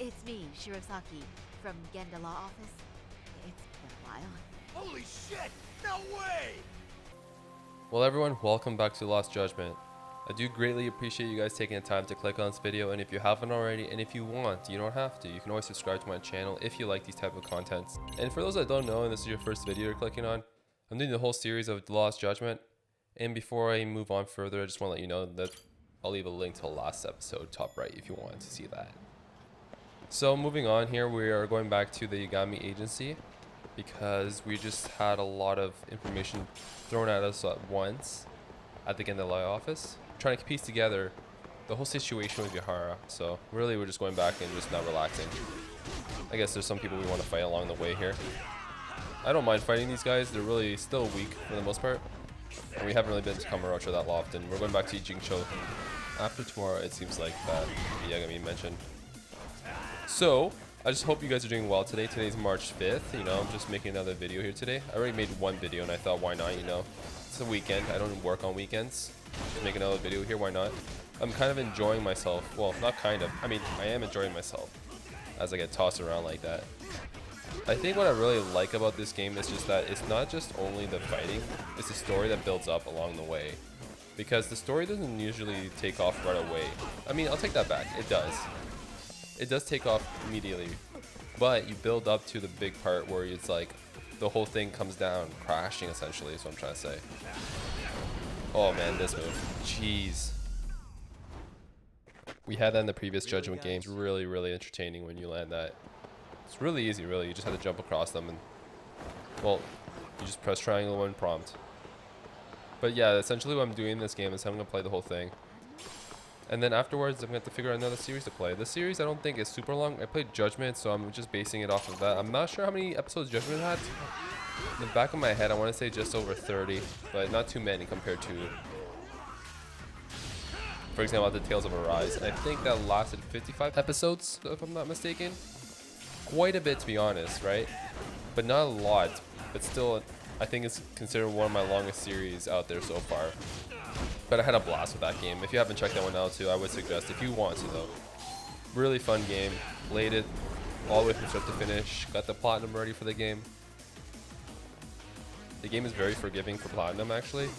It's me, Shirosaki, from Genda Law Office. It's been a while. Holy shit! No way! Well everyone, welcome back to Lost Judgment. I do greatly appreciate you guys taking the time to click on this video, and if you haven't already, and if you want, you don't have to, you can always subscribe to my channel if you like these type of contents. And for those that don't know, and this is your first video you're clicking on, I'm doing the whole series of The Lost Judgment. And before I move on further, I just want to let you know that I'll leave a link to the last episode top right if you want to see that. So moving on here, we are going back to the Yagami agency because we just had a lot of information thrown at us at once at the Genda Law office, trying to piece together the whole situation with Ehara. So really we're just going back and just not relaxing. I guess there's some people we want to fight along the way here. I don't mind fighting these guys, they're really still weak for the most part. And we haven't really been to Kamurocho that often. We're going back to Ijincho after tomorrow, it seems like that Yagami mentioned. So I just hope you guys are doing well today. Today's March 5th, you know, I'm just making another video here today. I already made one video and I thought why not, you know. It's a weekend, I don't work on weekends. Just make another video here, why not? I'm kind of enjoying myself. Well, not kind of, I mean, I am enjoying myself as I get tossed around like that. I think what I really like about this game is just that it's not just only the fighting, it's the story that builds up along the way. Because the story doesn't usually take off right away. I mean, I'll take that back, it does. It does take off immediately, but you build up to the big part where it's like the whole thing comes down crashing, essentially is what I'm trying to say. Oh man, this move, jeez. We had that in the previous Judgment games. Really entertaining when you land that. It's really easy, really. You just have to jump across them and, well, you just press triangle when prompt. But yeah, essentially what I'm doing in this game is I'm going to play the whole thing. And then afterwards, I'm going to have to figure out another series to play. This series I don't think is super long. I played Judgment, so I'm just basing it off of that. I'm not sure how many episodes Judgment had. In the back of my head, I want to say just over 30, but not too many compared to, for example, The Tales of Arise. And I think that lasted 55 episodes, if I'm not mistaken. Quite a bit, to be honest, right? But not a lot, but still, I think it's considered one of my longest series out there so far. But I had a blast with that game. If you haven't checked that one out too, I would suggest if you want to though. Really fun game. Played it all the way from start to finish. Got the platinum ready for the game. The game is very forgiving for platinum actually.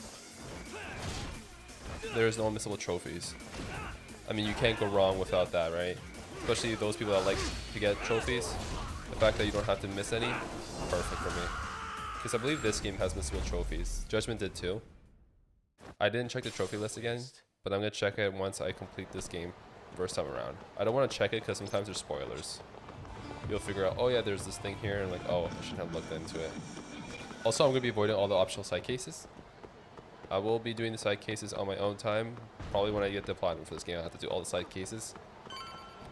There's no unmissable trophies. I mean, you can't go wrong without that, right? Especially those people that like to get trophies. The fact that you don't have to miss any, perfect for me. Because I believe this game has missable trophies. Judgment did too. I didn't check the trophy list again, but I'm going to check it once I complete this game first time around. I don't want to check it because sometimes there's spoilers. You'll figure out, oh yeah, there's this thing here, and like, oh, I shouldn't have looked into it. Also, I'm going to be avoiding all the optional side cases. I will be doing the side cases on my own time. Probably when I get the platinum for this game, I'll have to do all the side cases.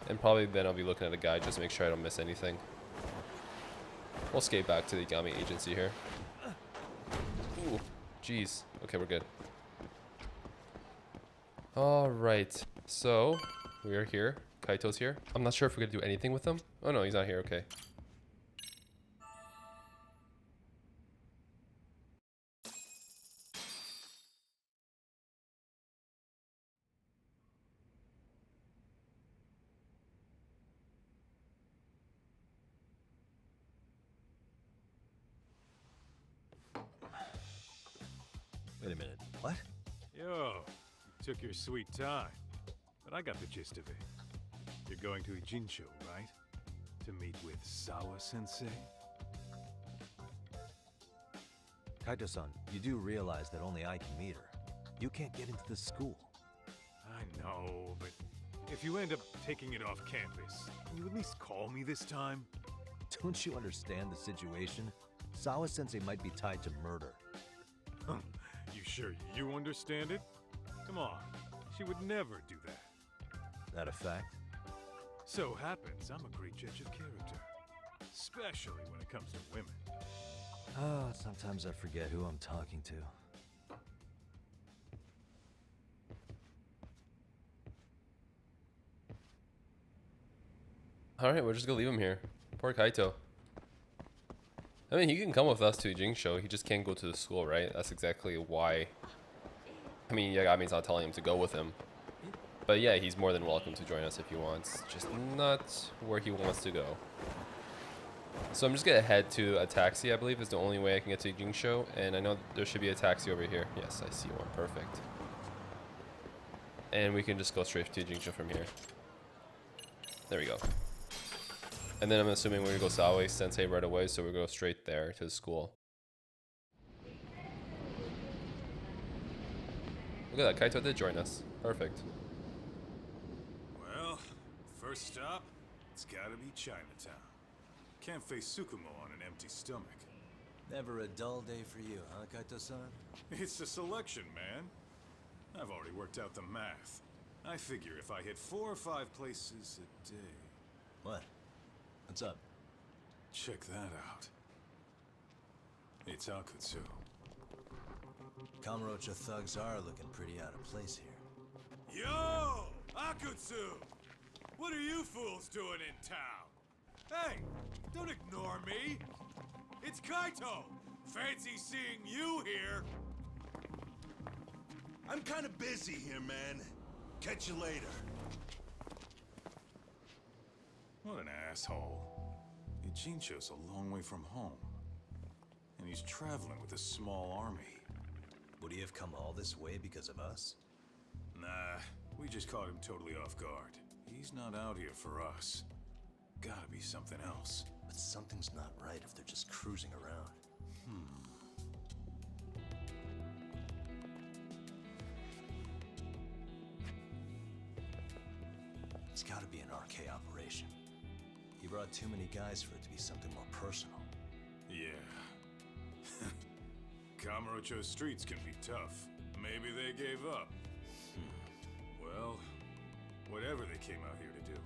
And probably then I'll be looking at a guide just to make sure I don't miss anything. We'll skate back to the Yagami agency here. Ooh, jeez. Okay, we're good. Alright, so we are here. Kaito's here. I'm not sure if we're gonna do anything with him. Oh no, he's not here, okay. Wait a minute, what? Yo, you took your sweet time, but I got the gist of it. You're going to Ijincho, right? To meet with Sawa-sensei? Kaito-san, you do realize that only I can meet her. You can't get into the school. I know, but if you end up taking it off campus, can you at least call me this time? Don't you understand the situation? Sawa-sensei might be tied to murder. You sure you understand it? Come on, she would never do that. That a fact? So happens I'm a great judge of character, especially when it comes to women. Ah, sometimes I forget who I'm talking to. Alright, we're just gonna leave him here. Poor Kaito. I mean, he can come with us to Ijincho, he just can't go to the school, right? That's exactly why. I mean, Yagami's not telling him to go with him. But yeah, he's more than welcome to join us if he wants, just not where he wants to go. So I'm just gonna head to a taxi, I believe is the only way I can get to Ijincho, and I know there should be a taxi over here. Yes, I see one, perfect. And we can just go straight to Ijincho from here. There we go. And then I'm assuming we're gonna go Saori-Sensei right away, so we go straight there to the school. Look at that, Kaito did join us. Perfect. Well, first stop, it's gotta be Chinatown. Can't face Tsukumo on an empty stomach. Never a dull day for you, huh, Kaito-san? It's the selection, man. I've already worked out the math. I figure if I hit 4 or 5 places a day... What? What's up? Check that out. It's Akutsu. Kamurocho thugs are looking pretty out of place here. Yo! Akutsu! What are you fools doing in town? Hey! Don't ignore me! It's Kaito! Fancy seeing you here! I'm kinda busy here, man. Catch you later. What an asshole. Ijincho's a long way from home. And he's traveling with a small army. Would he have come all this way because of us? Nah, we just caught him totally off guard. He's not out here for us. Gotta be something else. But something's not right if they're just cruising around. It's gotta be an RK operation. He brought too many guys for it to be something more personal. Yeah. Kamurocho streets can be tough. Maybe they gave up. Well, whatever they came out here to do,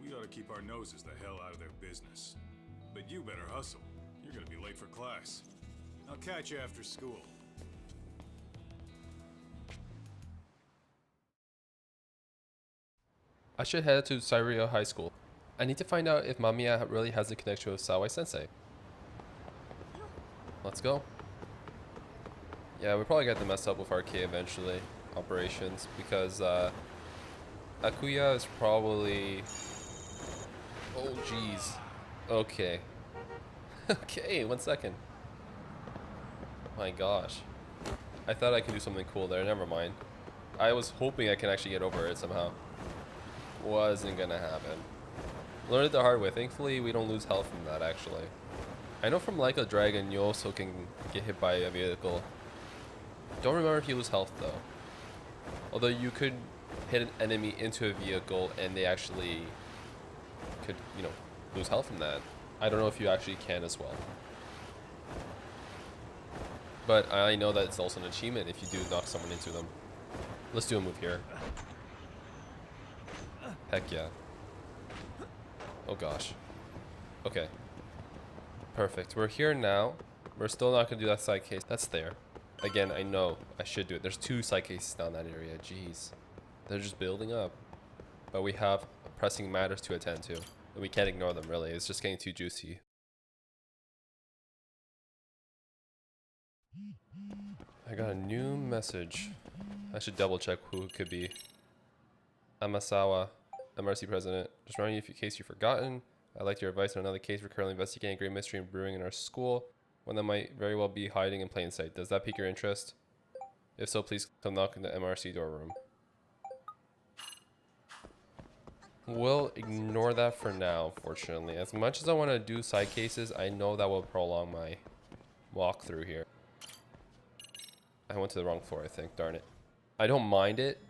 we ought to keep our noses the hell out of their business. But you better hustle. You're gonna be late for class. I'll catch you after school. I should head to Saori High School. I need to find out if Mamiya really has a connection with Saori-sensei. Let's go. Yeah, we probably got to mess up with RK eventually, operations, because Akuya is probably... Oh, jeez. Okay. Okay, 1 second. My gosh. I thought I could do something cool there, never mind. I was hoping I can actually get over it somehow. Wasn't gonna happen. Learned it the hard way. Thankfully, we don't lose health from that, actually. I know from Like a Dragon, you also can get hit by a vehicle. Don't remember if you lose health, though. Although you could hit an enemy into a vehicle and they actually could, you know, lose health from that. I don't know if you actually can as well. But I know that it's also an achievement if you do knock someone into them. Let's do a move here. Heck yeah. Oh gosh. Okay. Perfect. We're here now. We're still not gonna do that side case. That's there. Again, I know I should do it. There's 2 side cases down that area. Jeez. They're just building up. But we have pressing matters to attend to. And we can't ignore them, really. It's just getting too juicy. I got a new message. I should double check who it could be. Amasawa, MRC president. Just running you in case you've forgotten. I'd like your advice on another case we're currently investigating. A great mystery and brewing in our school. One that might very well be hiding in plain sight. Does that pique your interest? If so, please come knock in the MRC door room. We'll ignore that for now, fortunately. As much as I want to do side cases, I know that will prolong my walkthrough here. I went to the wrong floor, I think. Darn it. I don't mind it.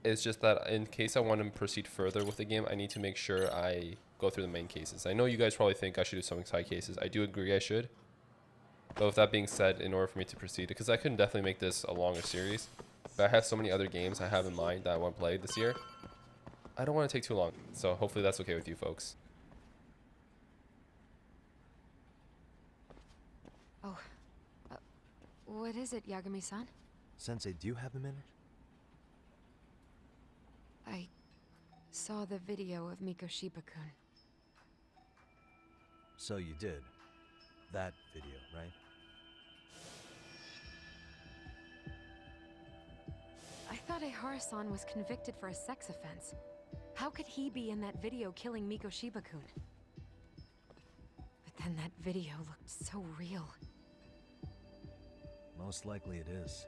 It's just that in case I want to proceed further with the game, I need to make sure I go through the main cases. I know you guys probably think I should do some side cases. I do agree I should. But with that being said, in order for me to proceed, because I can definitely make this a longer series, but I have so many other games I have in mind that I want to play this year, I don't want to take too long. So hopefully that's okay with you folks. Oh, what is it, Yagami-san? Sensei, do you have a minute? I saw the video of Mikoshiba-kun. So you did. That video, right? I thought thought Ehara-san was convicted for a sex offense. How could he be in that video killing Miko Shiba-kun? But then that video looked so real. Most likely it is.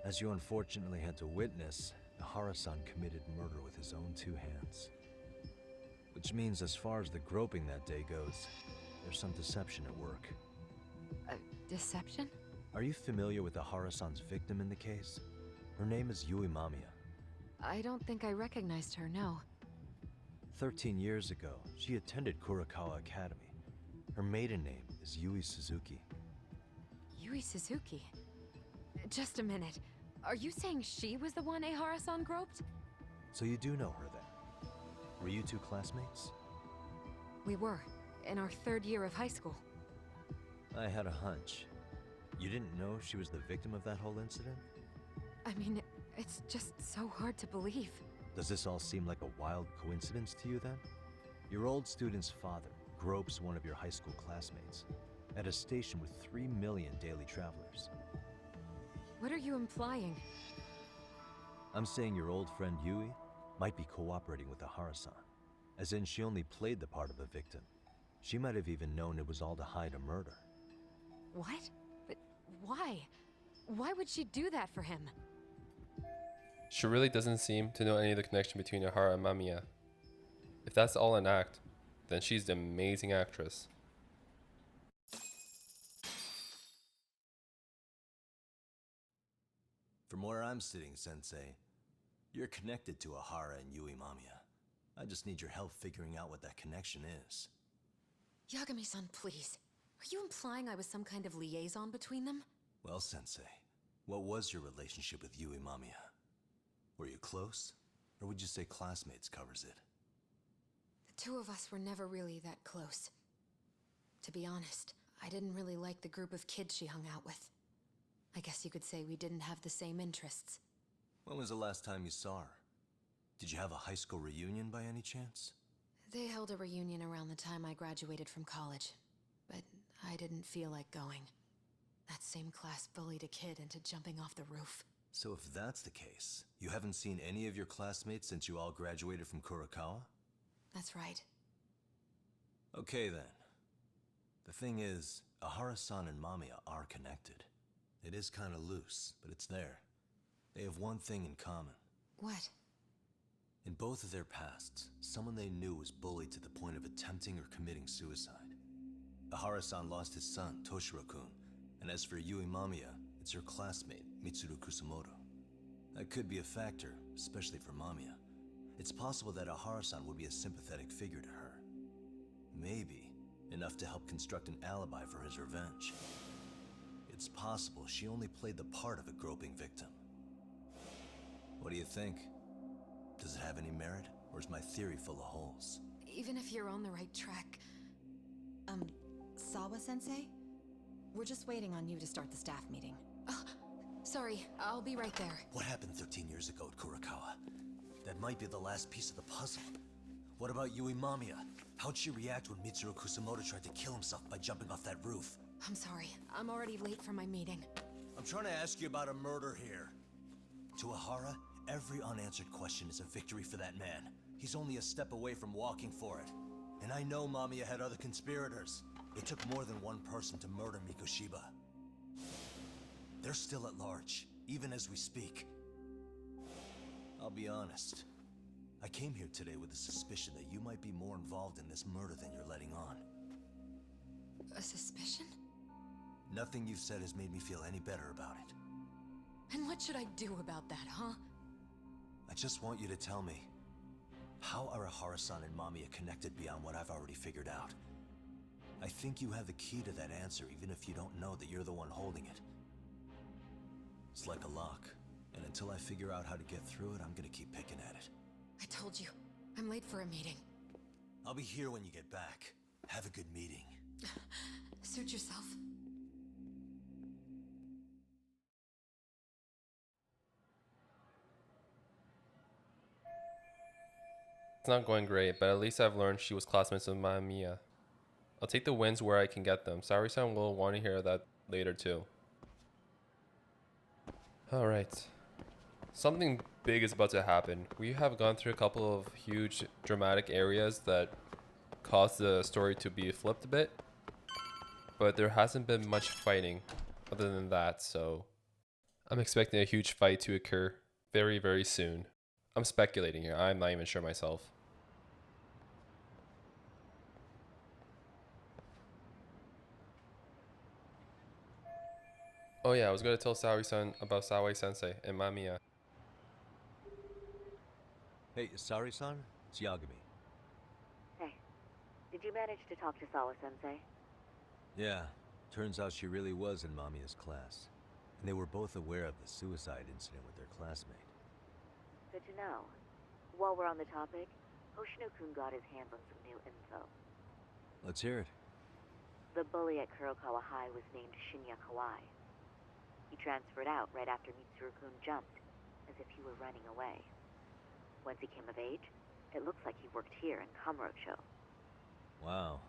As you unfortunately had to witness, Ehara-san committed murder with his own two hands. Which means as far as the groping that day goes, there's some deception at work. Deception? Are you familiar with Ehara-san's victim in the case? Her name is Yui Mamiya. I don't think I recognized her, no. 13 years ago, she attended Kurakawa Academy. Her maiden name is Yui Suzuki. Yui Suzuki? Just a minute. Are you saying she was the one Ehara-san groped? So you do know her then? Were you two classmates? We were, in our 3rd year of high school. I had a hunch. You didn't know she was the victim of that whole incident? I mean, it's just so hard to believe. Does this all seem like a wild coincidence to you then? Your old student's father gropes one of your high school classmates at a station with 3 million daily travelers. What are you implying? I'm saying your old friend Yui might be cooperating with Ehara-san, as in she only played the part of a victim. She might have even known it was all to hide a murder. What? But why? Why would she do that for him? She really doesn't seem to know any of the connection between Ehara and Mamiya. If that's all an act, then she's the amazing actress. From where I'm sitting, Sensei, you're connected to Ehara and Yui Mamiya. I just need your help figuring out what that connection is. Yagami-san, please. Are you implying I was some kind of liaison between them? Well, Sensei, what was your relationship with Yui Mamiya? Were you close? Or would you say classmates covers it? The two of us were never really that close. To be honest, I didn't really like the group of kids she hung out with. I guess you could say we didn't have the same interests. When was the last time you saw her? Did you have a high school reunion by any chance? They held a reunion around the time I graduated from college, but I didn't feel like going. That same class bullied a kid into jumping off the roof. So if that's the case, you haven't seen any of your classmates since you all graduated from Kurakawa? That's right. Okay then. The thing is, Ehara-san and Mamiya are connected. It is kinda loose, but it's there. They have one thing in common. What? In both of their pasts, someone they knew was bullied to the point of attempting or committing suicide. Ehara-san lost his son, Toshiro-kun, and as for Yui Mamiya, it's her classmate, Mitsuru Kusumoto. That could be a factor, especially for Mamiya. It's possible that Ehara-san would be a sympathetic figure to her. Maybe enough to help construct an alibi for his revenge. It's possible she only played the part of a groping victim. What do you think? Does it have any merit, or is my theory full of holes? Even if you're on the right track... Sawa-sensei? We're just waiting on you to start the staff meeting. Oh, sorry, I'll be right there. What happened 13 years ago at Kurakawa? That might be the last piece of the puzzle. What about Yui Mamiya? How'd she react when Mitsuru Kusumoto tried to kill himself by jumping off that roof? I'm sorry, I'm already late for my meeting. I'm trying to ask you about a murder here. To Ehara, every unanswered question is a victory for that man. He's only a step away from walking for it. And I know Mamiya had other conspirators. It took more than one person to murder Miko Shiba. They're still at large, even as we speak. I'll be honest. I came here today with the suspicion that you might be more involved in this murder than you're letting on. A suspicion? Nothing you've said has made me feel any better about it. And what should I do about that, huh? I just want you to tell me, how are Ehara-san and Mamiya connected beyond what I've already figured out? I think you have the key to that answer, even if you don't know that you're the one holding it. It's like a lock, and until I figure out how to get through it, I'm gonna keep picking at it. I told you, I'm late for a meeting. I'll be here when you get back. Have a good meeting. Suit yourself. It's not going great, but at least I've learned she was classmates with Mamiya. I'll take the wins where I can get them. Saori-san will want to hear that later too. Alright. Something big is about to happen. We have gone through a couple of huge dramatic areas that caused the story to be flipped a bit, but there hasn't been much fighting other than that, so I'm expecting a huge fight to occur very, very soon. I'm speculating here. I'm not even sure myself. Oh yeah, I was going to tell Saori-san about Saori-sensei and Mamiya. Hey, Saori-san, it's Yagami. Hey, did you manage to talk to Sawa-sensei? Yeah, turns out she really was in Mamiya's class. And they were both aware of the suicide incident with their classmate. Good to know. While we're on the topic, Hoshino-kun got his hands on some new info. Let's hear it. The bully at Kurokawa High was named Shinya Kawai. He transferred out right after Mitsuru-kun jumped, as if he were running away. Once he came of age, it looks like he worked here in Kamurocho. Wow,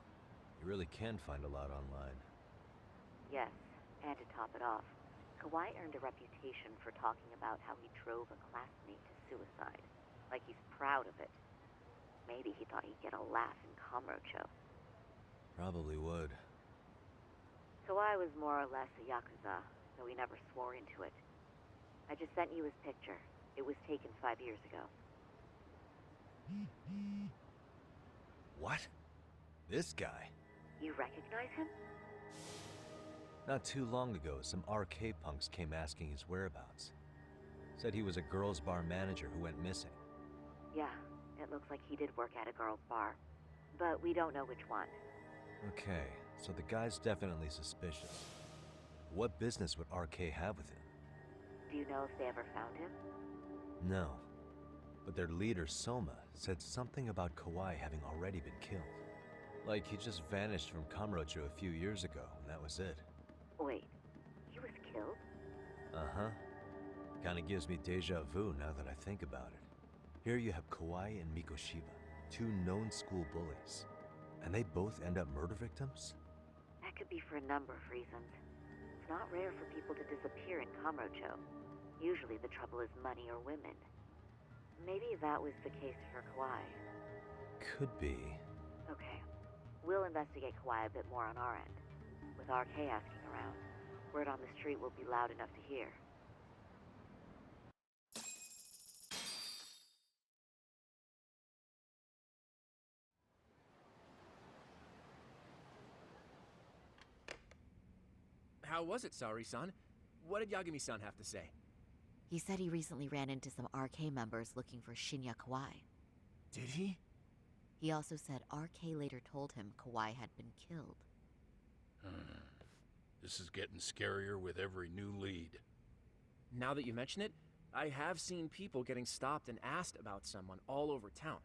you really can find a lot online. Yes, and to top it off, Kawai earned a reputation for talking about how he drove a classmate to suicide, like he's proud of it. Maybe he thought he'd get a laugh in Kamurocho. Probably would. Kawai was more or less a Yakuza, though he never swore into it. I just sent you his picture. It was taken 5 years ago. What? This guy? You recognize him? Not too long ago, some RK punks came asking his whereabouts. Said he was a girls' bar manager who went missing. Yeah, it looks like he did work at a girl's bar. But we don't know which one. Okay, so the guy's definitely suspicious. What business would RK have with him? Do you know if they ever found him? No. But their leader, Soma, said something about Kawai having already been killed. Like he just vanished from Kamurocho a few years ago, and that was it. Wait, he was killed? Uh-huh. Kinda gives me deja vu now that I think about it. Here you have Kawai and Mikoshiba, two known school bullies. And they both end up murder victims? That could be for a number of reasons. It's not rare for people to disappear in Kamurocho. Usually the trouble is money or women. Maybe that was the case for Kawai. Could be. Okay. We'll investigate Kawai a bit more on our end. With RK asking around, word on the street will be loud enough to hear. How was it, Saori-san? What did Yagami-san have to say? He said he recently ran into some RK members looking for Shinya Kawai. Did he? He also said RK later told him Kawai had been killed. This is getting scarier with every new lead. Now that you mention it, I have seen people getting stopped and asked about someone all over town.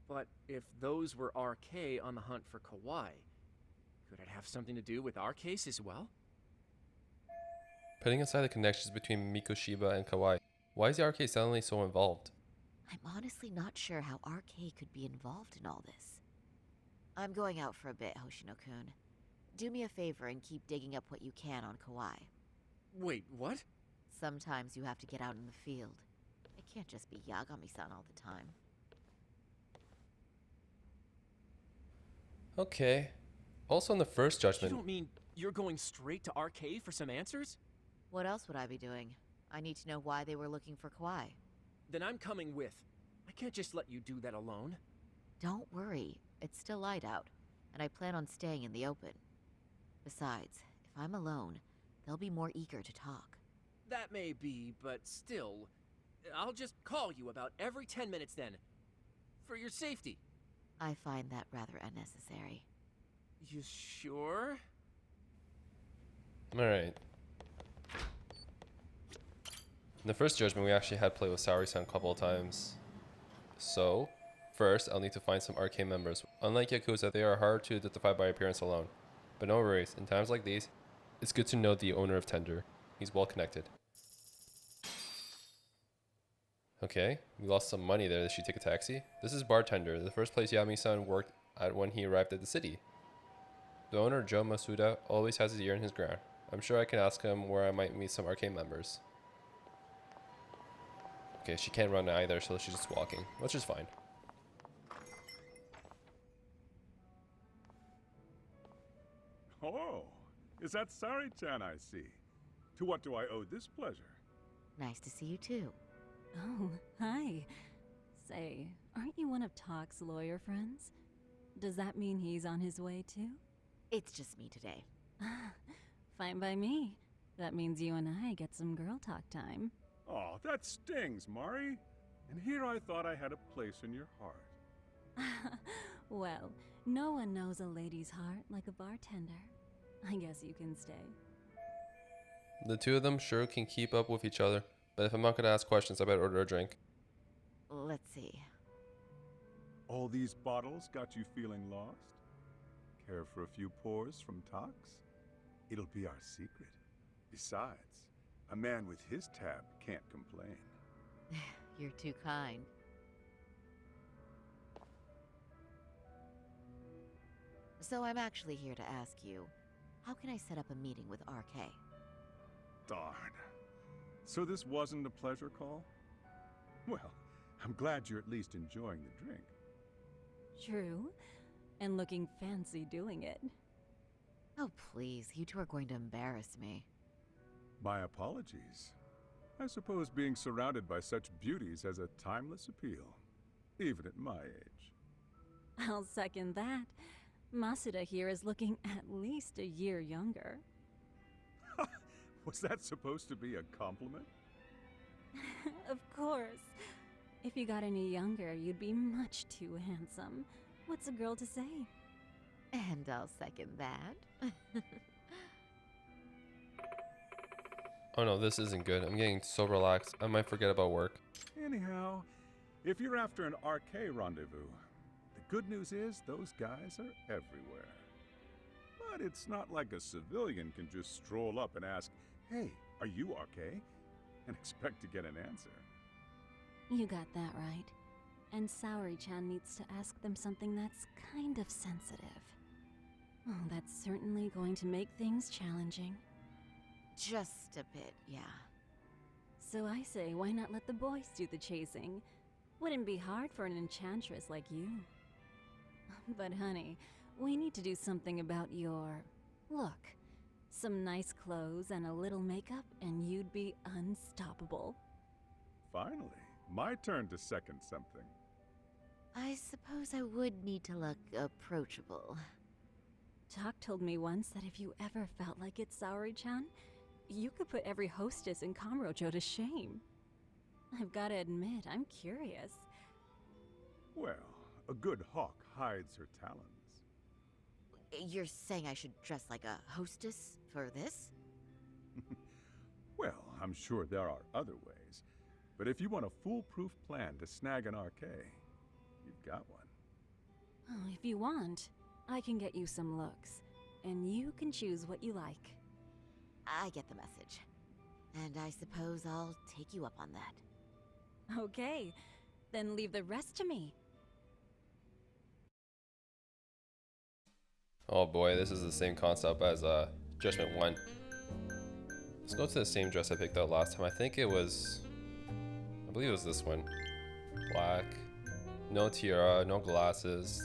But if those were RK on the hunt for Kawai, could it have something to do with our case as well? Putting aside the connections between Mikoshiba and Kawai, why is the RK suddenly so involved? I'm honestly not sure how RK could be involved in all this. I'm going out for a bit, Hoshino-kun. Do me a favor and keep digging up what you can on Kawai. Wait, what? Sometimes you have to get out in the field. It can't just be Yagami-san all the time. Okay. Also in the first You judgment, don't mean you're going straight to RK for some answers? What else would I be doing? I need to know why they were looking for Kawai. Then I'm coming with. I can't just let you do that alone. Don't worry, it's still light out, and I plan on staying in the open. Besides, if I'm alone, they'll be more eager to talk. That may be, but still, I'll just call you about every 10 minutes then. For your safety. I find that rather unnecessary. You sure? alright. In the first judgment, we actually had played with Saori-san a couple of times. So, first, I'll need to find some RK members. Unlike Yakuza, they are hard to identify by appearance alone. But no worries, in times like these, it's good to know the owner of Tender. He's well connected. Okay, we lost some money there. Did she take a taxi? This is Bartender, the first place Yami-san worked at when he arrived at the city. The owner, Joe Masuda, always has his ear in his ground. I'm sure I can ask him where I might meet some RK members. Okay, she can't run either, so she's just walking, which is fine. Oh, is that Saori-Chan I see? To what do I owe this pleasure? Nice to see you too. Oh, hi. Say, aren't you one of Talk's lawyer friends? Does that mean he's on his way too? It's just me today. Fine by me. That means you and I get some girl talk time. Oh, that stings, Mari. And here I thought I had a place in your heart. Well, no one knows a lady's heart like a bartender. I guess you can stay. The two of them sure can keep up with each other, but if I'm not gonna ask questions, I better order a drink. Let's see. All these bottles got you feeling lost? Care for a few pours from Tox? It'll be our secret. Besides, a man with his tab can't complain. You're too kind. So I'm actually here to ask you, how can I set up a meeting with RK? Darn. So this wasn't a pleasure call? Well, I'm glad you're at least enjoying the drink. True. And looking fancy doing it. Oh, please, you two are going to embarrass me. My apologies. I suppose being surrounded by such beauties has a timeless appeal, even at my age. I'll second that. Masuda here is looking at least a year younger. Was that supposed to be a compliment? Of course. If you got any younger, you'd be much too handsome. What's a girl to say? And I'll second that. Oh no, this isn't good. I'm getting so relaxed, I might forget about work. Anyhow, if you're after an RK rendezvous, the good news is those guys are everywhere. But it's not like a civilian can just stroll up and ask, "Hey, are you RK?" and expect to get an answer. You got that right. And Saori-chan needs to ask them something that's kind of sensitive. Oh, that's certainly going to make things challenging. Just a bit, yeah. So I say, why not let the boys do the chasing? Wouldn't be hard for an enchantress like you. But honey, we need to do something about your look. Some nice clothes and a little makeup, and you'd be unstoppable. Finally, my turn to second something. I suppose I would need to look approachable. Talk told me once that if you ever felt like it, Saori-chan, you could put every hostess in Kamurocho to shame. I've gotta admit, I'm curious. Well, a good hawk hides her talons. You're saying I should dress like a hostess for this? Well, I'm sure there are other ways. But if you want a foolproof plan to snag an RK, you've got one. Oh, if you want, I can get you some looks, and you can choose what you like. I get the message. And I suppose I'll take you up on that. Okay, then leave the rest to me. Oh boy, this is the same concept as Judgment 1. Let's go to the same dress I picked out last time. I believe it was this one. Black, no tiara, no glasses.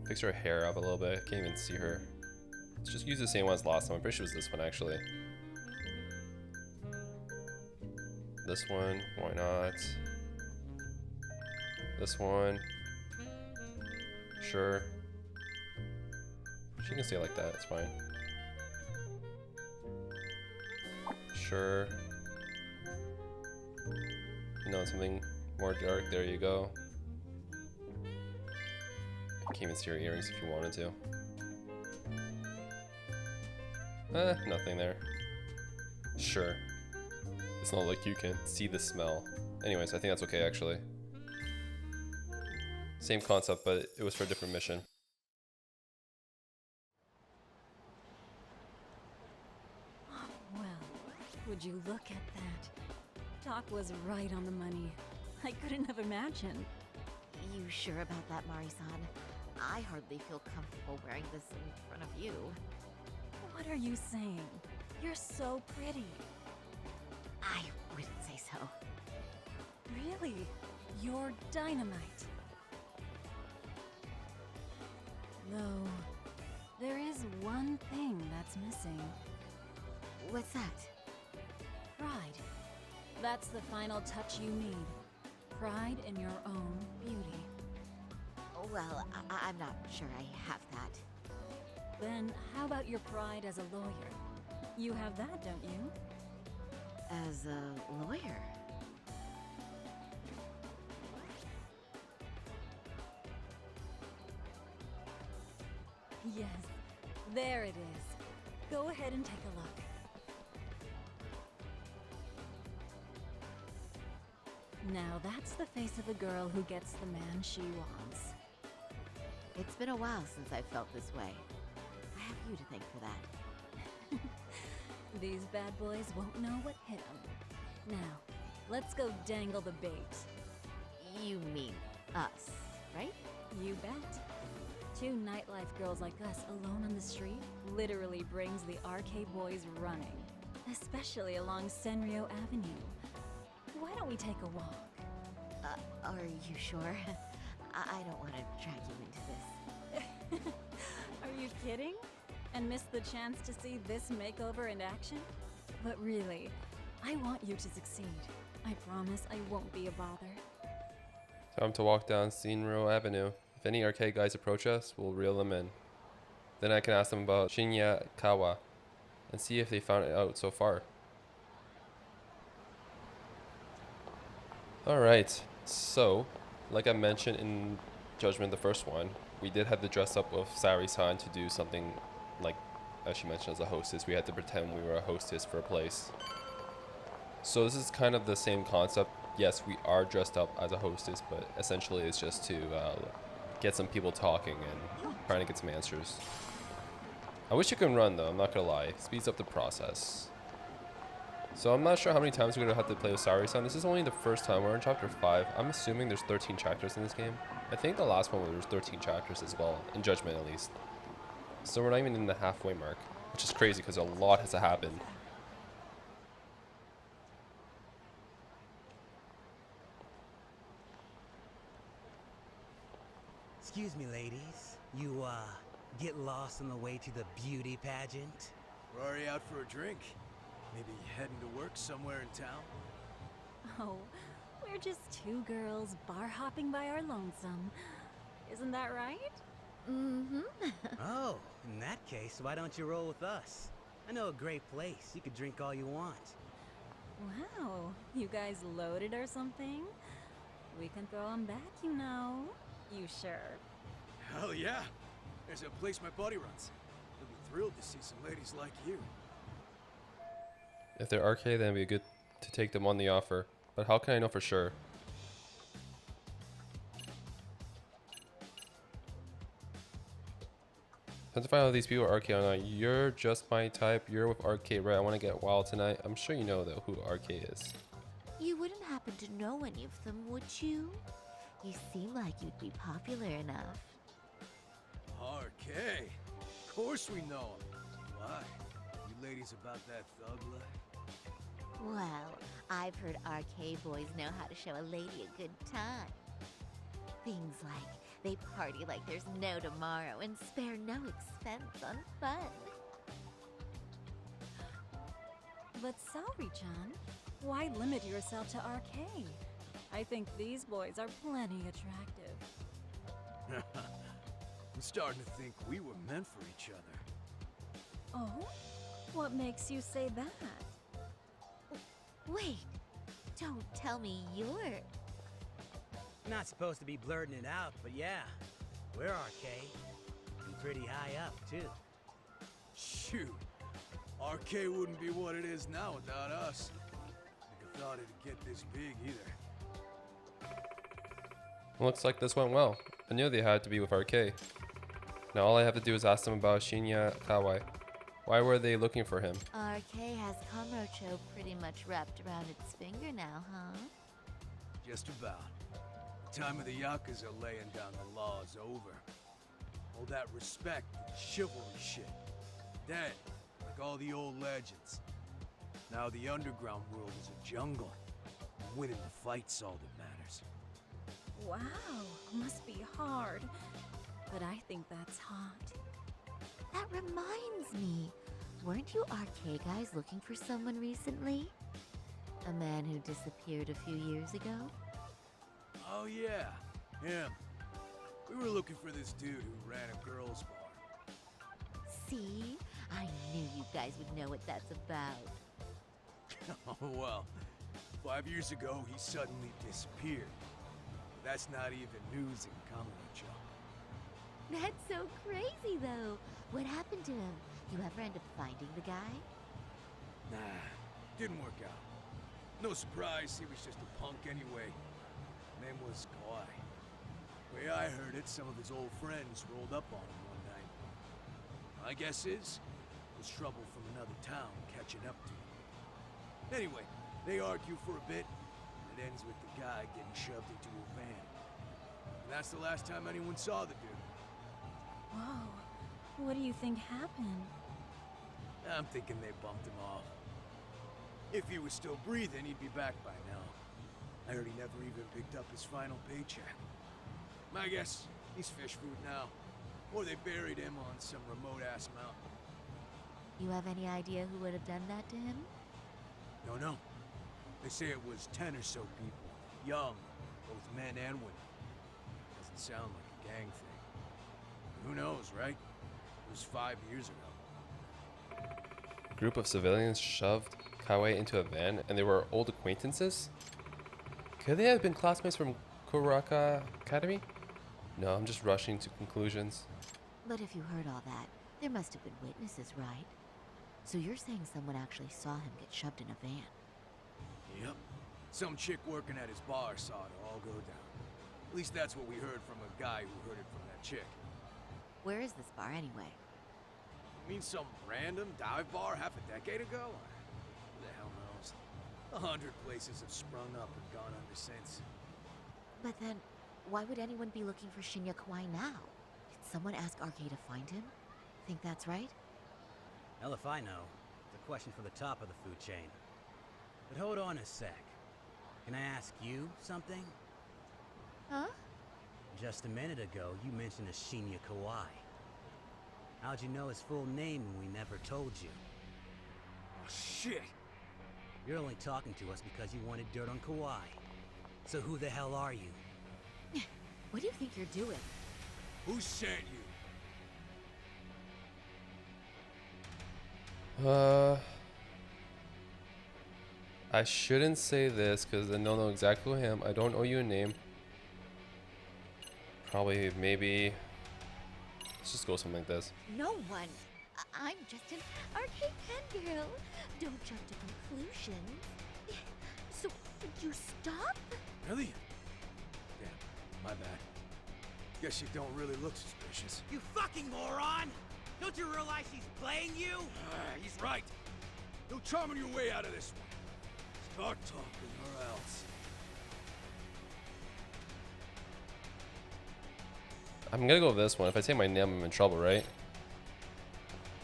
Fix her hair up a little bit, can't even see her. Let's just use the same one as last time. I'm pretty sure it was this one actually. This one, why not? This one. Sure. She can stay like that, it's fine. Sure. No, something more dark, there you go. I can't even see her earrings if you wanted to. Nothing there. Sure. It's not like you can see the smell. Anyways, I think that's okay actually. Same concept, but it was for a different mission. Well, would you look at that? Doc was right on the money. I couldn't have imagined. You sure about that, Mari-san? I hardly feel comfortable wearing this in front of you. What are you saying? You're so pretty. I wouldn't say so. Really? You're dynamite. Though, there is one thing that's missing. What's that? Pride. That's the final touch you need. Pride in your own beauty. Well, I'm not sure I have that. Then how about your pride as a lawyer? You have that, don't you? As a lawyer? Yes, there it is. Go ahead and take a look. Now that's the face of a girl who gets the man she wants. It's been a while since I've felt this way. I have you to thank for that. These bad boys won't know what hit them. Now, let's go dangle the bait. You mean us, right? You bet. Two nightlife girls like us alone on the street literally brings the arcade boys running. Especially along Senryo Avenue. Why don't we take a walk? Are you sure? I don't want to drag you into this. Are you kidding? And miss the chance to see this makeover in action? But really, I want you to succeed. I promise I won't be a bother. Time to walk down Senryo Avenue. If any arcade guys approach us, we'll reel them in. Then I can ask them about Shinya Kawa and see if they found it out so far. Alright, so, like I mentioned in Judgment, the first one, we did have to dress up with Saori-San to do something like, as she mentioned, as a hostess. We had to pretend we were a hostess for a place. So this is kind of the same concept. Yes, we are dressed up as a hostess, but essentially it's just to get some people talking and trying to get some answers. I wish you could run though, I'm not gonna lie. It speeds up the process. So I'm not sure how many times we're gonna have to play with Saori-san. This is only the first time. We're in chapter 5. I'm assuming there's 13 chapters in this game. I think the last one was 13 chapters as well, in Judgment at least. So we're not even in the halfway mark, which is crazy because a lot has happened. Excuse me, ladies. You, get lost on the way to the beauty pageant? We're already out for a drink. Maybe heading to work somewhere in town? Oh, we're just two girls bar hopping by our lonesome. Isn't that right? Mm-hmm. Oh, in that case, why don't you roll with us? I know a great place. You could drink all you want. Wow, you guys loaded or something? We can throw them back, you know. You sure? Hell yeah! There's a place my buddy runs. He'll be thrilled to see some ladies like you. If they're arcade, then it'd be good to take them on the offer. But how can I know for sure? Time to find out if these people are arcade or not. You're just my type. You're with arcade, right? I want to get wild tonight. I'm sure you know though who arcade is. You wouldn't happen to know any of them, would you? You seem like you'd be popular enough. RK? Of course we know him. Why? You ladies about that thug life? Well, I've heard arcade boys know how to show a lady a good time. Things like they party like there's no tomorrow and spare no expense on fun. But Saori-chan, why limit yourself to arcade? I think these boys are plenty attractive. I'm starting to think we were meant for each other. Oh? What makes you say that? Wait, don't tell me you're... Not supposed to be blurting it out, but yeah, we're RK. And pretty high up, too. Shoot, RK wouldn't be what it is now without us. Never thought it'd get this big either. Looks like this went well. I knew they had to be with RK. Now all I have to do is ask them about Shinya Kawai. Why were they looking for him? RK has Kamurocho pretty much wrapped around its finger now, huh? Just about. The time of the Yakuza laying down the law is over. All that respect and chivalry shit. Dead, like all the old legends. Now the underground world is a jungle. Winning the fight's all that matters. Wow, must be hard. But I think that's hot. That reminds me. Weren't you arcade guys looking for someone recently? A man who disappeared a few years ago? Oh yeah, him. We were looking for this dude who ran a girls' bar. See? I knew you guys would know what that's about. Oh well, 5 years ago he suddenly disappeared. That's not even news in Kamurocho. That's so crazy, though. What happened to him? You ever end up finding the guy? Nah, didn't work out. No surprise, he was just a punk anyway. Name was Kawai. Way I heard it, some of his old friends rolled up on him one night. My guess is, it was trouble from another town catching up to him. Anyway, they argue for a bit, and it ends with the guy getting shoved into a van. And that's the last time anyone saw the dude. Whoa, what do you think happened? I'm thinking they bumped him off. If he was still breathing, he'd be back by now. I heard he never even picked up his final paycheck. My guess, he's fish food now. Or they buried him on some remote-ass mountain. You have any idea who would have done that to him? Don't know. They say it was 10 or so people. Young, both men and women. Doesn't sound like a gang thing. Who knows, right? It was 5 years ago. A group of civilians shoved Kawai into a van, and they were old acquaintances? Could they have been classmates from Kuraka Academy? No, I'm just rushing to conclusions. But if you heard all that, there must have been witnesses, right? So you're saying someone actually saw him get shoved in a van? Yep. Some chick working at his bar saw it all go down. At least that's what we heard from a guy who heard it from that chick. Where is this bar anyway? You mean some random dive bar half a decade ago? Who the hell knows? 100 places have sprung up and gone under since. But then, why would anyone be looking for Shinya Kawai now? Did someone ask RK to find him? Think that's right? Hell if I know. It's a question for the top of the food chain. But hold on a sec. Can I ask you something? Huh? Just a minute ago, you mentioned a Shinya Kawai. How'd you know his full name when we never told you? Oh, shit! You're only talking to us because you wanted dirt on Kawai. So who the hell are you? What do you think you're doing? Who sent you? I shouldn't say this because then they'll know exactly who I am. I don't owe you a name. Probably, maybe. Let's just go something like this. No one. I'm just an arcade pen girl. Don't jump to conclusions. So, would you stop? Really? Damn, my bad. Guess you don't really look suspicious. You fucking moron! Don't you realize he's playing you? He's right. No charming your way out of this one. Start talking or else. I'm gonna go with this one. If I say my name, I'm in trouble, right?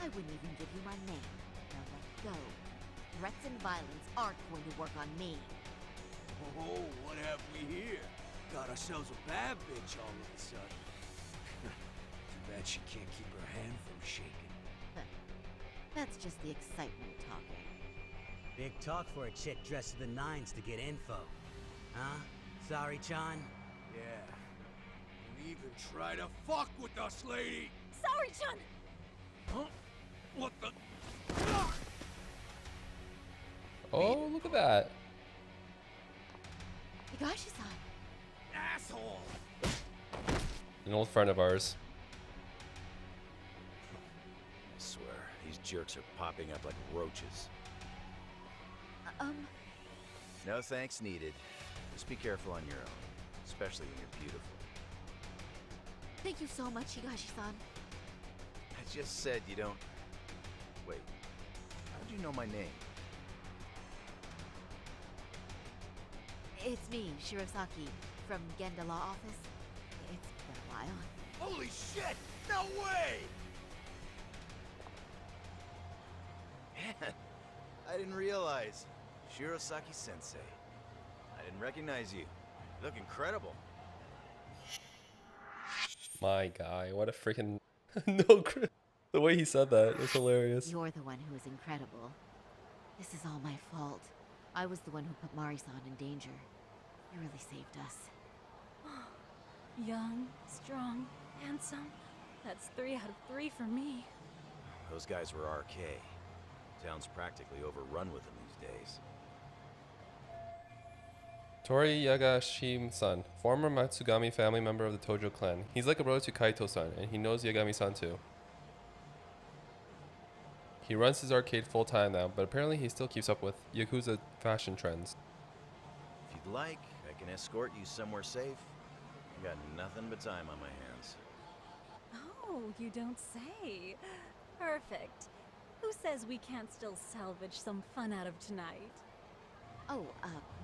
I wouldn't even give you my name. Now let go. Threats and violence aren't going to work on me. Oh, what have we here? Got ourselves a bad bitch all of a sudden. Too bad she can't keep her hand from shaking. That's just the excitement talking. Big talk for a chick dressed to the nines to get info. Huh? Saori-Chan? Yeah. Don't even try to fuck with us, lady! Saori-Chan! Huh? What the? Oh, look at that. Higashi-san! Asshole! An old friend of ours. I swear, these jerks are popping up like roaches. No thanks needed. Just be careful on your own, especially when you're beautiful. Thank you so much, Higashi-san. I just said you don't... Wait, how'd you know my name? It's me, Shirosaki, from Genda Law Office. It's been a while. Holy shit! No way! Man, I I didn't realize. Shirosaki-sensei. I didn't recognize you. You look incredible. My guy, what a freaking no. The way he said that was hilarious. You're the one who is incredible. This is all my fault. I was the one who put Mari-san in danger. You really saved us. Young, strong, handsome. That's 3 out of 3 for me. Those guys were RK. Town's practically overrun with them these days. Toru Higashi-san, former Matsugami family member of the Tojo clan. He's like a brother to Kaito-san, and he knows Yagami-san too. He runs his arcade full time now, but apparently he still keeps up with Yakuza fashion trends. If you'd like, I can escort you somewhere safe. I've got nothing but time on my hands. Oh, you don't say. Perfect. Who says we can't still salvage some fun out of tonight? Oh,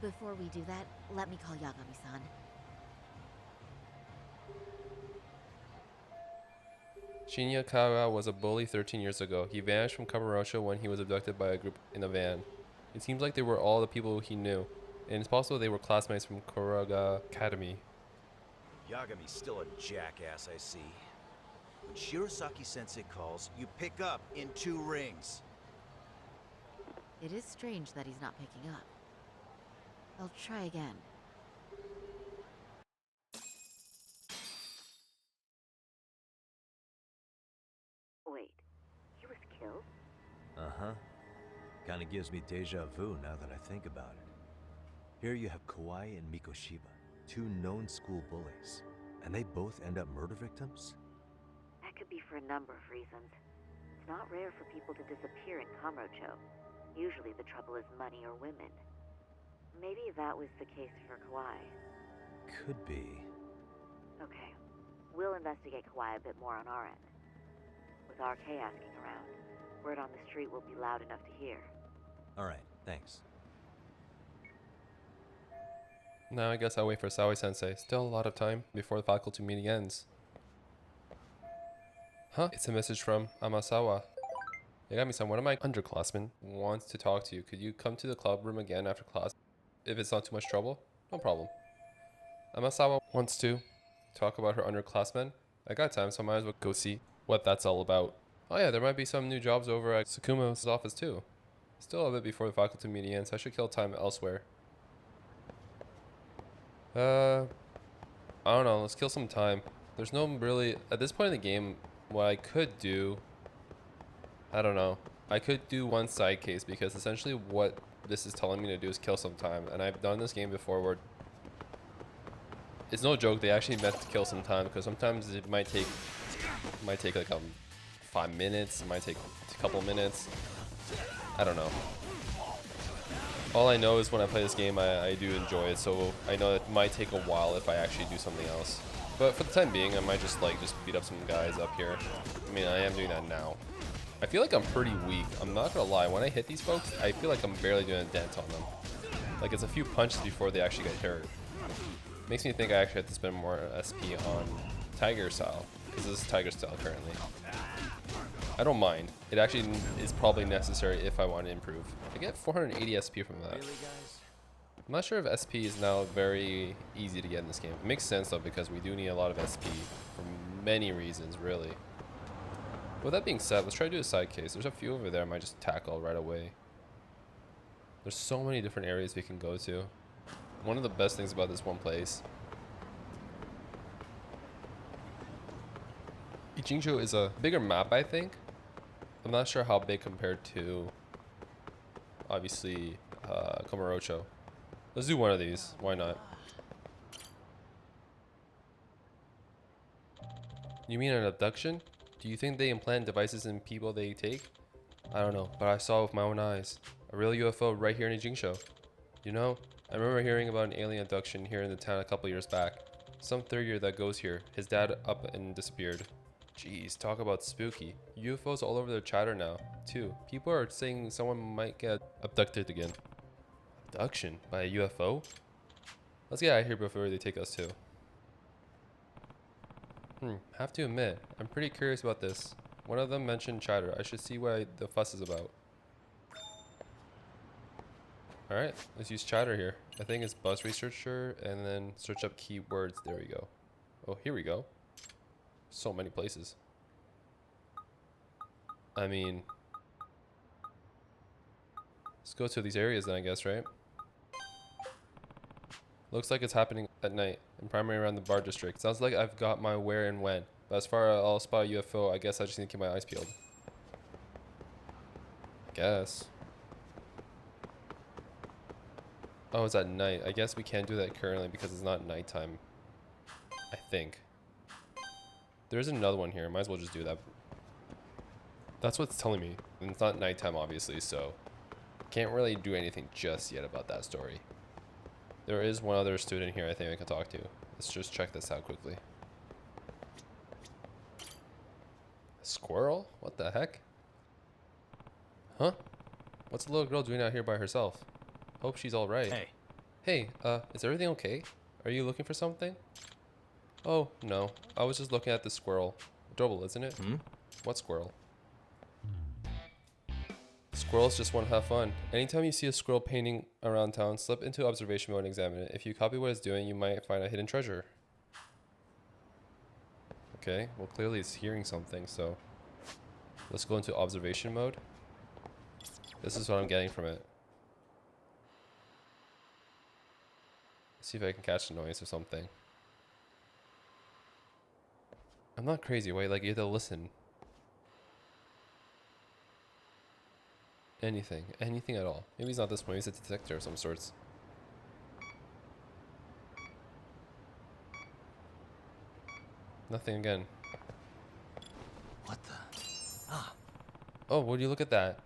before we do that, let me call Yagami-san. Shinya Kawai was a bully 13 years ago. He vanished from Kamurocho when he was abducted by a group in a van. It seems like they were all the people he knew, and it's possible they were classmates from Kuraga Academy. Yagami's still a jackass, I see. When Shirosaki-sensei calls, you pick up in 2 rings. It is strange that he's not picking up. I'll try again. Wait, he was killed? Uh-huh. Kinda gives me deja vu now that I think about it. Here you have Kawai and Mikoshiba, 2 known school bullies, and they both end up murder victims? That could be for a number of reasons. It's not rare for people to disappear in Kamurocho. Usually the trouble is money or women. Maybe that was the case for Kawai. Could be. Okay, we'll investigate Kawai a bit more on our end. With RK asking around, word on the street will be loud enough to hear. Alright, thanks. Now I guess I'll wait for Saori-sensei. Still a lot of time before the faculty meeting ends. Huh? It's a message from Amasawa. Yagami-san, one of my underclassmen wants to talk to you. Could you come to the club room again after class? If it's not too much trouble? No problem. Amasawa wants to talk about her underclassmen. I got time, so I might as well go see what that's all about. Oh yeah, there might be some new jobs over at Tsukumo's office too. Still a bit before the faculty meeting ends. I should kill time elsewhere. I don't know. Let's kill some time. There's no really... At this point in the game, what I could do... I don't know. I could do one side case because essentially what this is telling me to do is kill some time. And I've done this game before where... It's no joke, they actually meant to kill some time because sometimes it might take like 5 minutes, it might take a couple minutes. I don't know. All I know is when I play this game, I do enjoy it, so I know it might take a while if I actually do something else. But for the time being, I might just beat up some guys up here. I mean, I am doing that now. I feel like I'm pretty weak. I'm not gonna lie, when I hit these folks, I feel like I'm barely doing a dent on them. Like it's a few punches before they actually get hurt. Makes me think I actually have to spend more SP on Tiger style, because this is Tiger style currently. I don't mind. It actually is probably necessary if I want to improve. I get 480 SP from that. I'm not sure if SP is now very easy to get in this game. It makes sense though, because we do need a lot of SP for many reasons, really. With that being said, let's try to do a side case. There's a few over there I might just tackle right away. There's so many different areas we can go to. One of the best things about this one place. Ijincho is a bigger map, I think. I'm not sure how big compared to, obviously, Kamurocho. Let's do one of these. Why not? You mean an abduction? Do you think they implant devices in people they take? I don't know, but I saw it with my own eyes. A real UFO right here in Ijincho. You know, I remember hearing about an alien abduction here in the town a couple years back. Some third year that goes here. His dad up and disappeared. Jeez, talk about spooky. UFOs all over the chatter now, too. People are saying someone might get abducted again. Abduction by a UFO? Let's get out of here before they take us too. Have to admit, I'm pretty curious about this. One of them mentioned chatter. I should see what the fuss is about. Alright, let's use chatter here. I think it's buzz researcher and then search up keywords. There we go. Oh, here we go. So many places. I mean, let's go to these areas then, I guess, right? Looks like it's happening at night and primarily around the bar district. Sounds like I've got my where and when. But as far as I'll spot a UFO, I guess I just need to keep my eyes peeled. I guess. Oh, it's at night. I guess we can't do that currently because it's not nighttime. I think. There's another one here. Might as well just do that. That's what it's telling me. And it's not nighttime, obviously, so can't really do anything just yet about that story. There is one other student here I think I can talk to. Let's just check this out quickly. A squirrel? What the heck? Huh? What's the little girl doing out here by herself? Hope she's alright. Hey. Hey, is everything okay? Are you looking for something? Oh, no. I was just looking at the squirrel. Adorable, isn't it? Hmm? What squirrel? Squirrels just want to have fun. Anytime you see a squirrel painting around town, slip into observation mode and examine it. If you copy what it's doing, you might find a hidden treasure. Okay, well clearly it's hearing something, so let's go into observation mode. This is what I'm getting from it. Let's see if I can catch the noise or something. I'm not crazy, wait, like you have to listen. Anything at all. Maybe it's not this one, maybe it's a detector of some sorts. Nothing again. What the? Ah. Oh, would you look at that?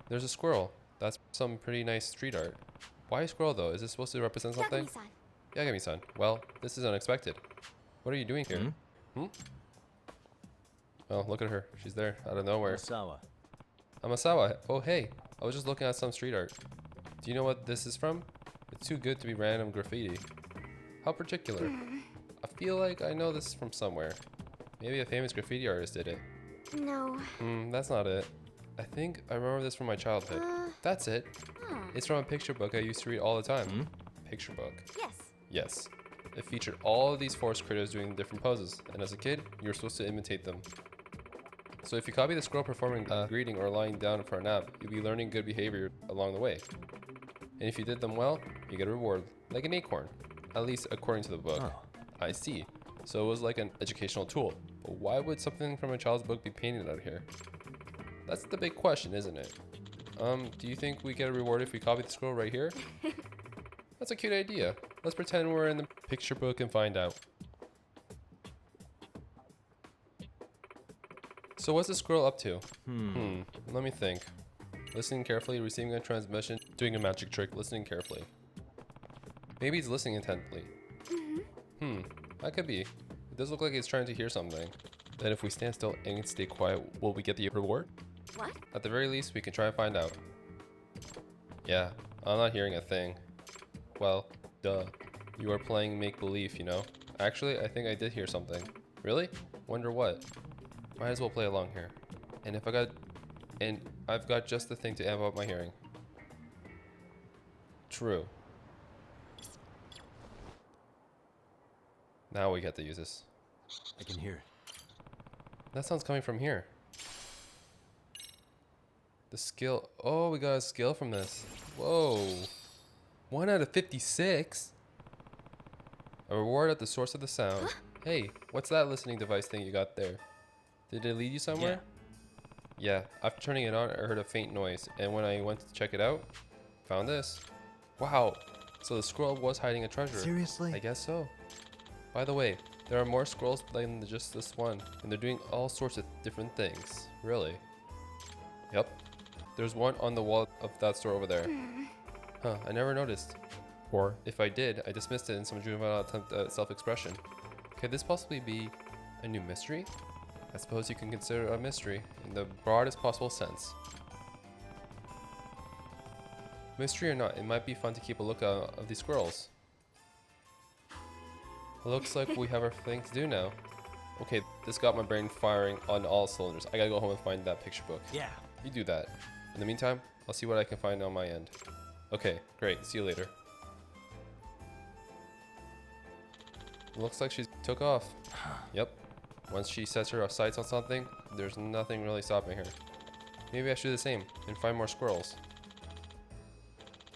There's a squirrel. That's some pretty nice street art. Why a squirrel though? Is this supposed to represent something? Yagami-san. Well, this is unexpected. What are you doing here? Hmm? Oh, look at her. She's there out of nowhere. Masawa. Amasawa. Oh, hey. I was just looking at some street art. Do you know what this is from? It's too good to be random graffiti. How particular. I feel like I know this from somewhere. Maybe a famous graffiti artist did it. No. That's not it. I think I remember this from my childhood. That's it. It's from a picture book I used to read all the time. Picture book. Yes. Yes. It featured all of these forest critters doing different poses, and as a kid, you were supposed to imitate them. So if you copy the squirrel performing a greeting or lying down for a nap, you'll be learning good behavior along the way. And if you did them well, you get a reward, like an acorn, at least according to the book. Oh. I see. So it was like an educational tool. But why would something from a child's book be painted out here? That's the big question, isn't it? Do you think we get a reward if we copy the squirrel right here? That's a cute idea. Let's pretend we're in the picture book and find out. So what's the squirrel up to? Let me think. Listening carefully, receiving a transmission, doing a magic trick, listening carefully. Maybe it's listening intently. That could be. It does look like it's trying to hear something. Then if we stand still and stay quiet, will we get the reward? What? At the very least, we can try and find out. Yeah, I'm not hearing a thing. Well, duh. You are playing make-believe, you know? Actually, I think I did hear something. Really? Wonder what? Might as well play along here. And I've got just the thing to amp up my hearing. True. Now we get to use this. I can hear it. That sound's coming from here. The skill. Oh, we got a skill from this. Whoa. 1 out of 56. A reward at the source of the sound. Hey, what's that listening device thing you got there? Did it lead you somewhere? Yeah, after turning it on, I heard a faint noise, and when I went to check it out, found this. Wow, so the squirrel was hiding a treasure. Seriously? I guess so. By the way, there are more squirrels than just this one, and they're doing all sorts of different things. Really? Yep. There's one on the wall of that store over there. Huh, I never noticed. Or, if I did, I dismissed it in some juvenile attempt at self-expression. Could this possibly be a new mystery? I suppose you can consider it a mystery in the broadest possible sense. Mystery or not, it might be fun to keep a lookout of these squirrels. It looks like we have our thing to do now. Okay, this got my brain firing on all cylinders. I gotta go home and find that picture book. Yeah. You do that. In the meantime, I'll see what I can find on my end. Okay, great. See you later. Looks like she took off. Yep. Once she sets her sights on something, there's nothing really stopping her. Maybe I should do the same and find more squirrels.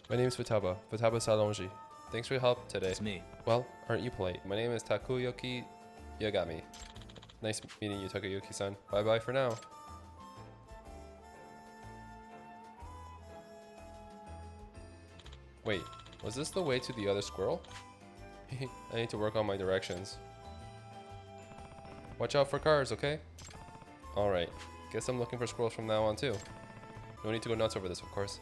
My name is Futaba Salonji. Thanks for your help today. It's me. Well, aren't you polite? My name is Takayuki Yagami. Nice meeting you, Takayuki-san. Bye-bye for now. Wait, was this the way to the other squirrel? I need to work on my directions. Watch out for cars, okay? Alright, guess I'm looking for squirrels from now on too. No need to go nuts over this, of course.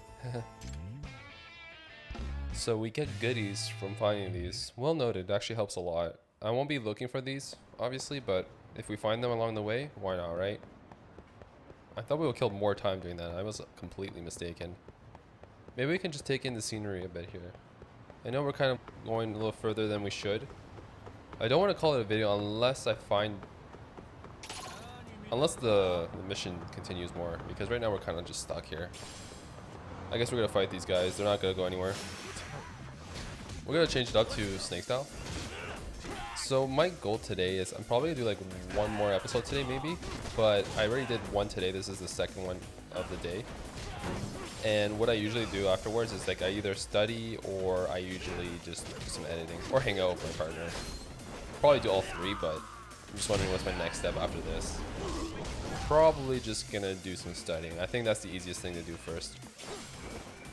So we get goodies from finding these. Well noted, actually helps a lot. I won't be looking for these, obviously, but if we find them along the way, why not, right? I thought we would kill more time doing that. I was completely mistaken. Maybe we can just take in the scenery a bit here. I know we're kind of going a little further than we should. I don't want to call it a video unless I find... Unless the mission continues more, because right now we're kind of just stuck here. I guess we're going to fight these guys. They're not going to go anywhere. We're going to change it up to snake style. So my goal today is I'm probably going to do like one more episode today maybe. But I already did one today. This is the second one of the day. And what I usually do afterwards is like I either study or I usually just do some editing or hang out with my partner. Probably do all three, but I'm just wondering what's my next step after this. Probably just gonna do some studying. I think that's the easiest thing to do first.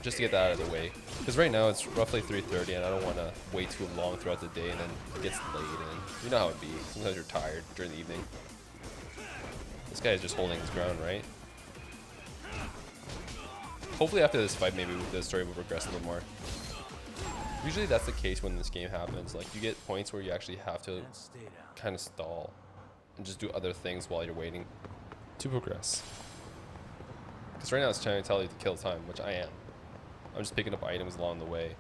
Just to get that out of the way. Because right now it's roughly 3:30 and I don't want to wait too long throughout the day and then it gets late and you know how it be. Sometimes you're tired during the evening. This guy is just holding his ground, right? Hopefully after this fight, maybe the story will progress a little more. Usually that's the case when this game happens. Like you get points where you actually have to kind of stall and just do other things while you're waiting to progress. Because right now it's trying to tell you to kill time, which I am. I'm just picking up items along the way.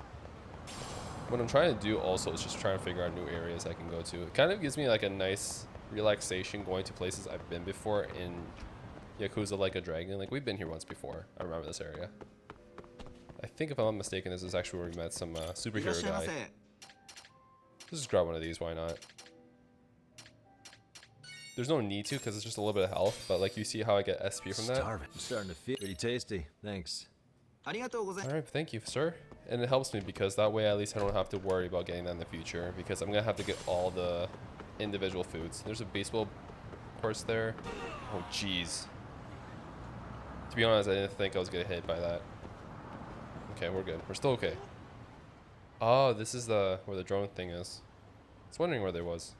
What I'm trying to do also is just trying to figure out new areas I can go to. It kind of gives me like a nice relaxation going to places I've been before in Yakuza Like a Dragon. Like we've been here once before. I remember this area. I think if I'm not mistaken, this is actually where we met some superhero guy. Let's just grab one of these, why not? There's no need to because it's just a little bit of health, but like you see how I get SP from that? Starving. I'm starting to feel pretty tasty. Thanks. Alright, thank you, sir. And it helps me because that way at least I don't have to worry about getting that in the future because I'm going to have to get all the individual foods. There's a baseball course there. Oh, jeez. To be honest, I didn't think I was going to get hit by that. Okay, we're good. We're still okay. Oh, this is the where the drone thing is. I was wondering where there was.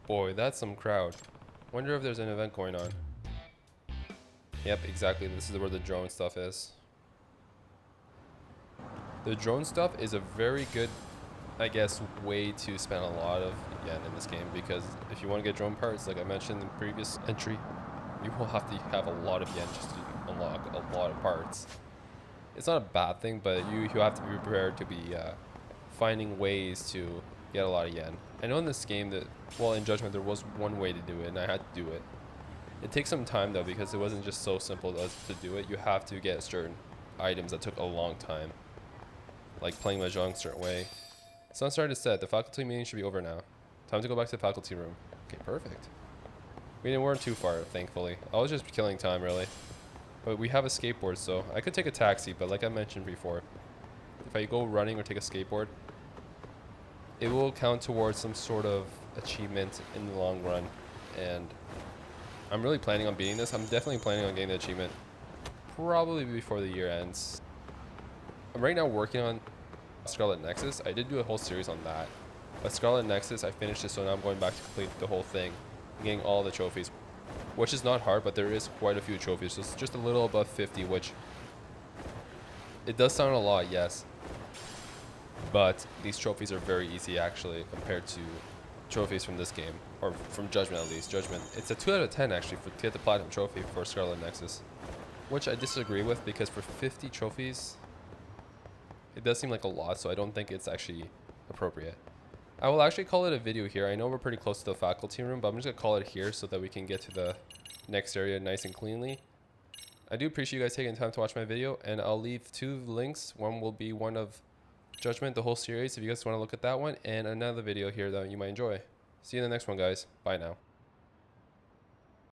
Boy, that's some crowd. Wonder if there's an event going on. Yep, exactly. This is where the drone stuff is. The drone stuff is a very good, I guess, way to spend a lot of yen in this game because if you want to get drone parts, like I mentioned in the previous entry, you will have to have a lot of yen just to unlock a lot of parts. It's not a bad thing, but you have to be prepared to be finding ways to get a lot of yen. I know in this game that, well, in Judgment there was one way to do it, and I had to do it. It takes some time though because it wasn't just so simple to do it. You have to get certain items that took a long time, like playing Mahjong a certain way. Sun started to set. The faculty meeting should be over now. Time to go back to the faculty room. Okay, perfect. We weren't too far, thankfully. I was just killing time, really. But we have a skateboard, so I could take a taxi, but like I mentioned before, if I go running or take a skateboard, it will count towards some sort of achievement in the long run. And I'm really planning on beating this. I'm definitely planning on getting the achievement probably before the year ends. I'm right now working on Scarlet Nexus. I did do a whole series on that. But Scarlet Nexus, I finished it, so now I'm going back to complete the whole thing. Getting all the trophies, which is not hard, but there is quite a few trophies. So it's just a little above 50, which it does sound a lot, yes. But these trophies are very easy actually compared to trophies from this game, or from Judgment at least. Judgment, it's a 2 out of 10 actually to get the Platinum Trophy for Scarlet Nexus, which I disagree with because for 50 trophies, it does seem like a lot, so I don't think it's actually appropriate. I will actually call it a video here. I know we're pretty close to the faculty room, but I'm just going to call it here so that we can get to the next area nice and cleanly. I do appreciate you guys taking time to watch my video, and I'll leave 2 links. One will be one of Judgment, the whole series, if you guys want to look at that one, and another video here that you might enjoy. See you in the next one, guys. Bye now.